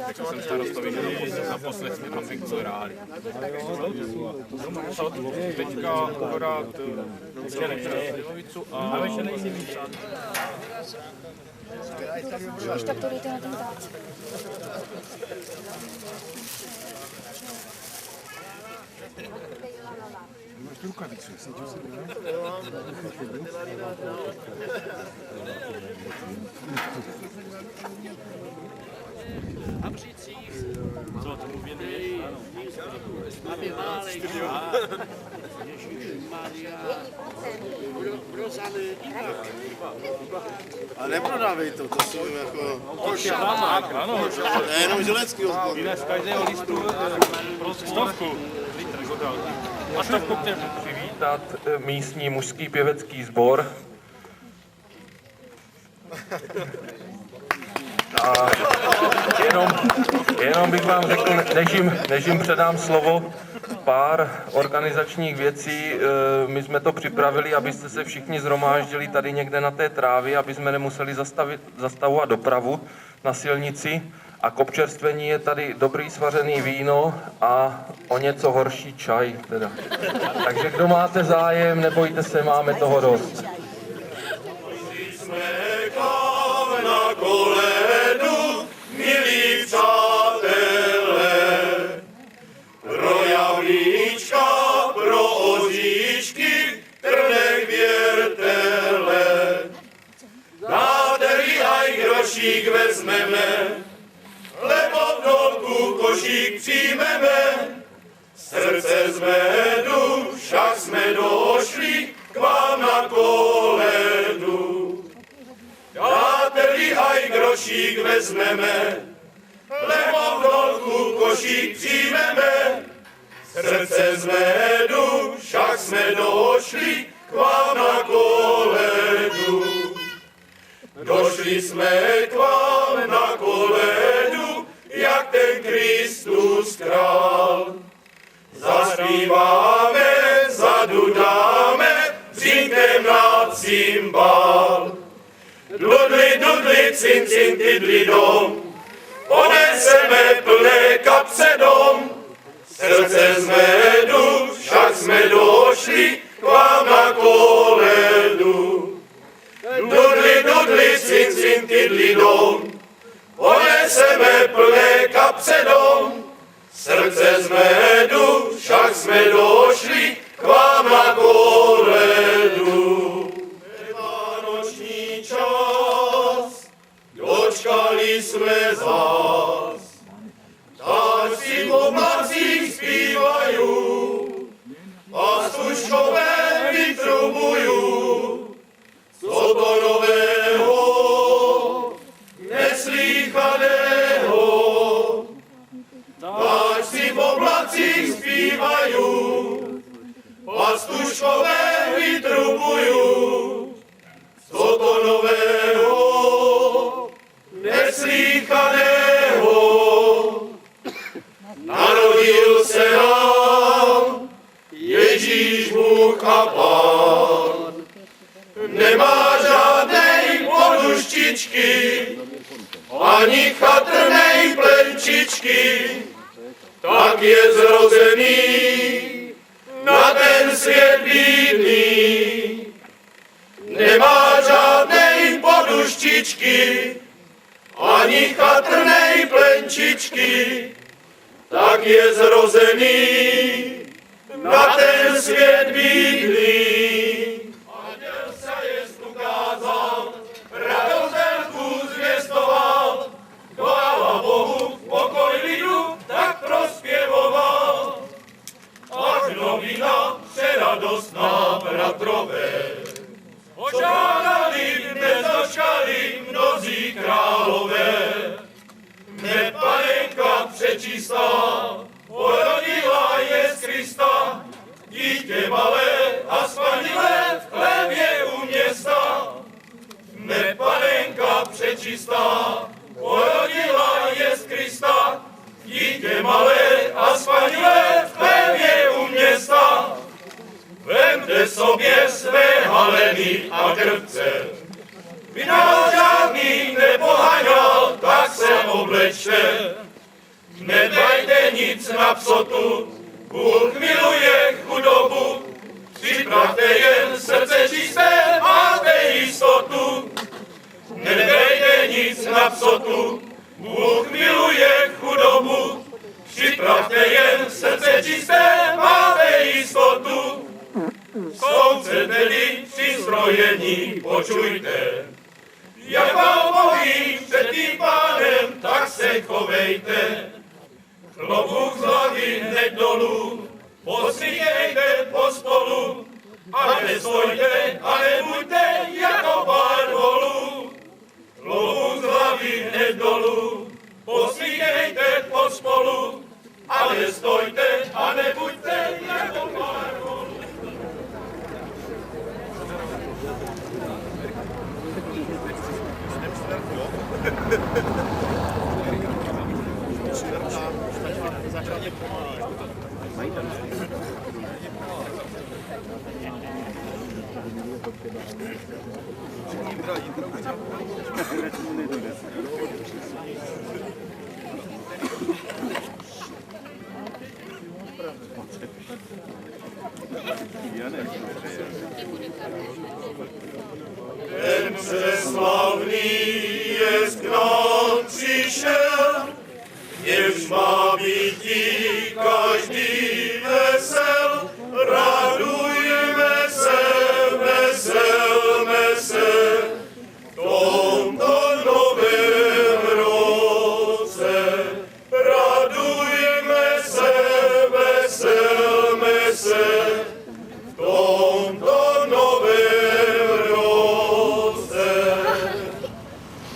Řekl jsem starostovi, že naposled jsme tam vyhráli. Teďka akorát Slivovicu a Už tak to dejte na ten tác. Máš tu rukavicu, sedíš se Na břicích, co tomu věnují, aby málek, Ježišmarja, prozaný A neprodávej to, to jsou jako koša. ano, Nejenom želecký odbor. z každého listu pro stovku litr godal. A stovku chtěl přivítat místní mužský pěvecký sbor. A jenom bych vám řekl, než jim předám slovo, pár organizačních věcí. My jsme to připravili, abyste se všichni zhromáždili tady někde na té trávě, aby jsme nemuseli zastavovat dopravu na silnici. A k občerstvení je tady dobrý svařený víno a o něco horší čaj. Teda. Takže kdo máte zájem, nebojte se, máme toho dost. Na koledu, milí přátelé, pro jablíčka, pro oříšky, trnek věrtele. Dáte-li aj grošík vezmeme, lebo v dolku košík přijmeme. Srdce zvedu, však jsme došli k vám na koledu. Dáte-li aj grošík vezmeme, lebo v dolku košík přijmeme. Srdce zvedu, však jsme došli k vám na koledu. Došli jsme k vám na koledu, jak ten Kristus král. Zaspíváme, zadudáme, břinkem na cymbál. Dudli, dudli, cin, cin, tidli dom, poneseme plné kapse dom. Srdce zvedu, však jsme došli k vám na koledu. Dudli, dudli, cin, cin, tidli dom, poneseme plné kapse dom. Srdce zvedu, však jsme došli k vám na koledu. Vánoční čas, dočkali jsme zás, tak si v oblacích zpívajú, pastuškové vytrubujú. Co to nového, neslýchaného, tak si v oblacích zpívajú, pastuškové vytrubujú. Co to nového, neslýchaného, narodil se nám Ježíš Bůh a Pán. Nemá žádnej poduštičky, ani chatrnej plenčičky, tak je zrozený na ten svět bídný. Nemá žádnej poduštičky, ani chatrnej plenčičky, tak je zrozený na ten svět bídný. Anděl se jest ukázal, radozelku zvěstoval, chvála Bohu, pokoj lidu, tak prospěvoval. Ať novina přeradostná, bratrové, ožádali, nezačali mnozí králové. Hned panenka přečistá porodila jest Krista, dítě malé a spanilé v chlebě u města. Hned panenka přečistá porodila jest Krista, dítě malé a spanilé v chlebě u města. Vemte sobě své haleny a krvce, vy nás žádný oblečte. Nedbajte nic na psotu, Bůh miluje chudobu. Připravte jen srdce čisté, máte jistotu. Nedbejte nic na psotu, Bůh miluje chudobu. Připravte jen srdce čisté, máte jistotu. Jsou tedy přizbrojení, počujte. Jak vám mluví před tím pánem, tak se chovejte. Klobouk z hlavy hned dolů, posvíkejte pospolu. A nestojte a nebuďte jako pár volů. Klobouk z hlavy hned dolů, posvíkejte pospolu. A nestojte a nebuďte jako pár volů. Ten přeslavný jest k nám přišel, jež má být každý vesel. Radujme se, veselme se, v tomto novém roce. Radujme se, veselme se, v tomto novém roce.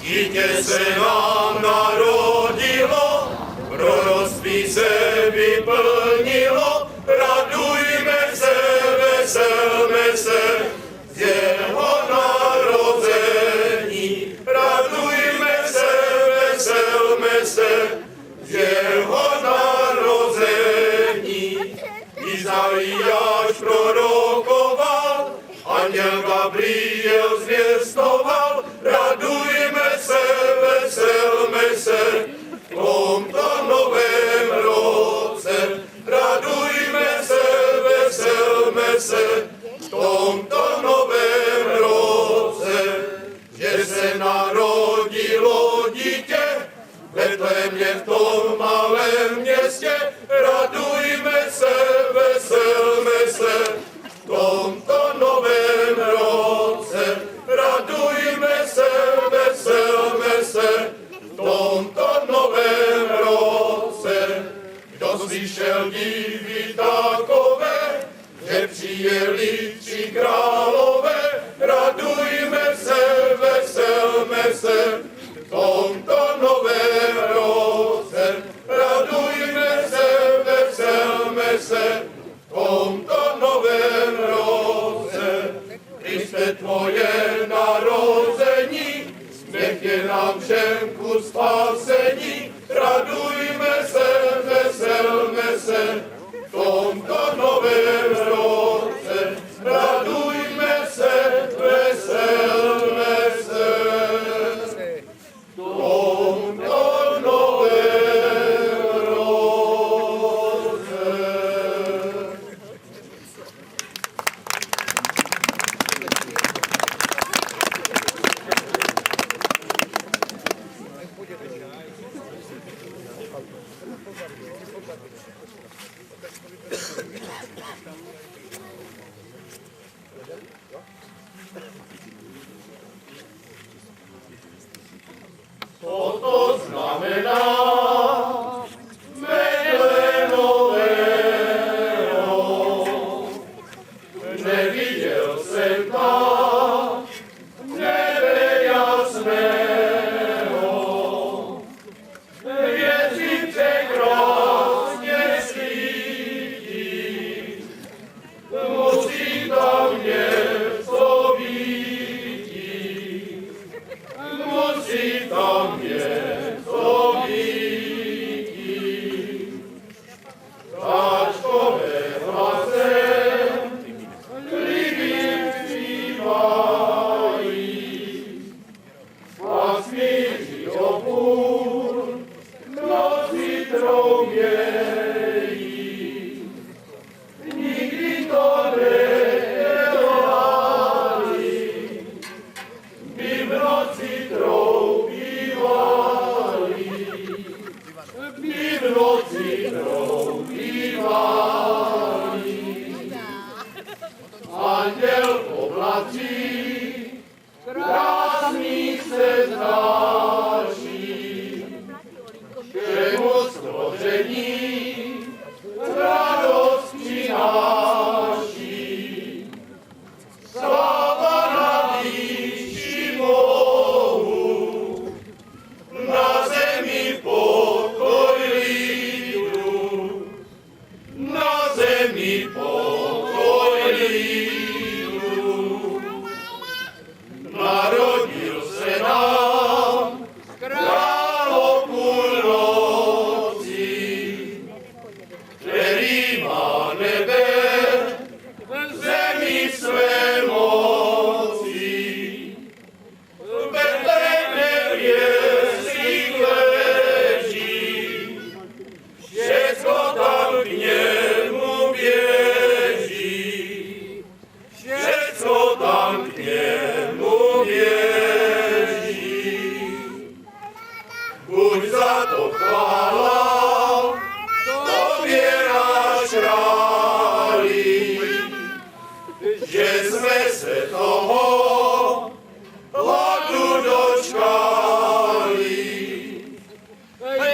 Dítě se nám narodilo, proroctví se vyplnilo. Radujme se, veselme se z jeho narození. Radujme se, veselme se z jeho narození. Izaiáš prorokoval, anděl Gabriel zvěstoval. Radujme se, veselme se v tomto novém roce. Radujme se, veselme se v tomto novém roce. Že se narodilo dítě v Betlémě v tom malém městě. Radujme se, veselme se v tomto novém roce. Radujme se, veselme se v tomto novém roce. Kdo slyšel divy takové, že přijeli 3 králové. Radujme se, veselme se v tomto novém roce. Radujme se, veselme se v tomto novém roce. Kriste, tvoje narození, nech je nám všem ku spasení. Radujme se, veselme se v tomto novém roce. Radujme se, veselme se v tomto novém roce. Anděl v oblacích krásných se znáší, všemu stvoření radost přináší. Sláva na výši Bohu, na zemi pokoj lidu, na zemi pokoj lidu. Narodil se nám král o půlnoci, který má nebe v zemi své moci. V Betlémě vězích leží, všecko tam k němu běží, všecko tam k němu běží. Buď za to chvála, tobě náš králi, že jsme se toho hladu dočkali.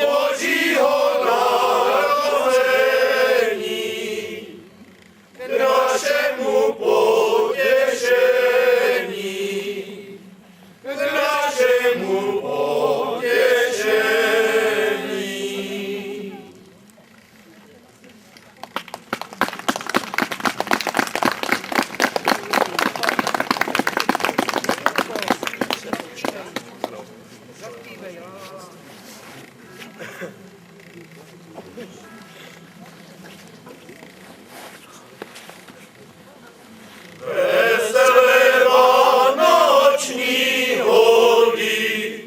Božího narození, k našemu potěšení, k našemu potěšení. Veselé vánoční hody,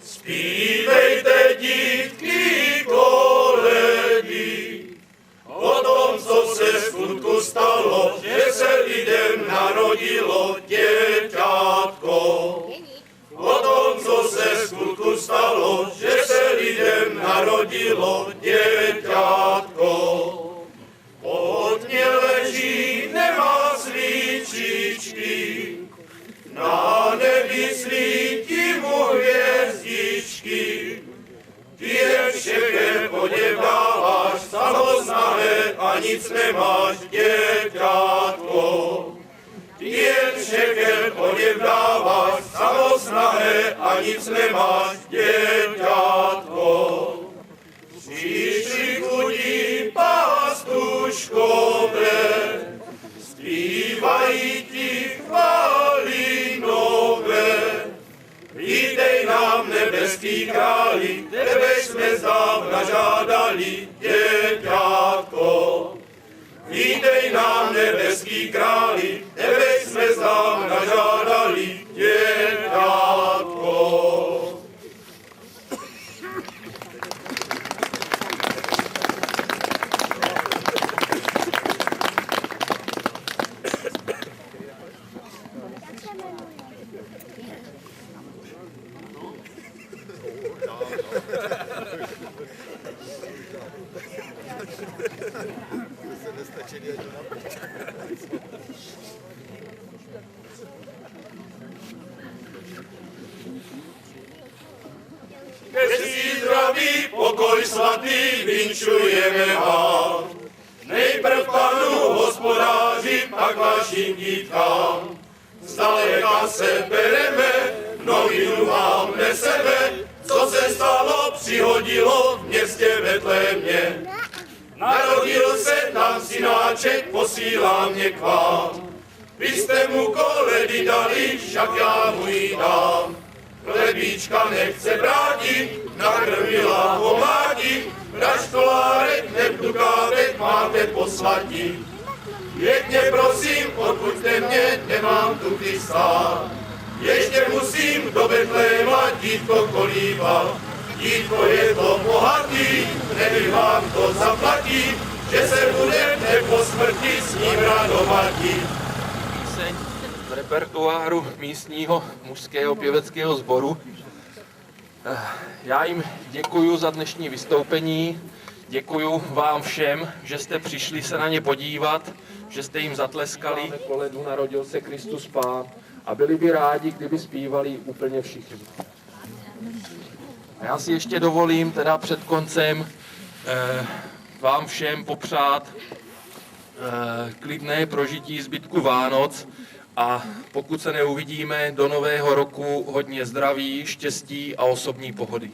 zpívejte dítky koledy, o tom, co se skutku stalo, že se lidem narodilo děťátko. O tom, co se skutku stalo, že se lidem narodilo děťátko. Pohodně leží, nemá svíčičky, na nebi svítí mu hvězdičky. Ty je všechny poděkáváš, samosnahé a nic nemáš, děťátko. Ty jen všechny poděkáváš, samosnahé a nic nemáš, děťátko. Přišli chudí pastuškové, zpívají ti chvály nové. Vítej nám, nebeský králi, tebe jsme zdávna žádali, děťátko. Vítej nám, nebeský králi, tebe jsme zdávna žádali, děťátko. Hezký zdraví, pokoj svatý, vinčujeme vám. Nejprv panu hospodáři, pak vašim dítkám. Zdaleka se bereme, novinu vám neseme, co se stalo, přihodilo v městě Betlémě. Narodil se tam synáček, posílá mě k vám. Vy jste mu koledy dali, však já mu ji dám. Chlebíčka nechce vrátit, nakrmila ho mládí, raštolárek, neptukávek máte poslatí. Pěkně prosím, odpuďte mě, nemám tu kdy stát. Ještě musím do Betléma dítko kolívat. Dítko je to bohatý, neby vám to zaplatí, že se budete po smrti s ním radovatí. Píseň repertoáru místního mužského pěveckého sboru. Já jim děkuju za dnešní vystoupení, děkuju vám všem, že jste přišli se na ně podívat, že jste jim zatleskali. Koledu Narodil se Kristus Pán a byli by rádi, kdyby zpívali úplně všichni. A já si ještě dovolím teda před koncem vám všem popřát klidné prožití zbytku Vánoc a pokud se neuvidíme do nového roku, hodně zdraví, štěstí a osobní pohody.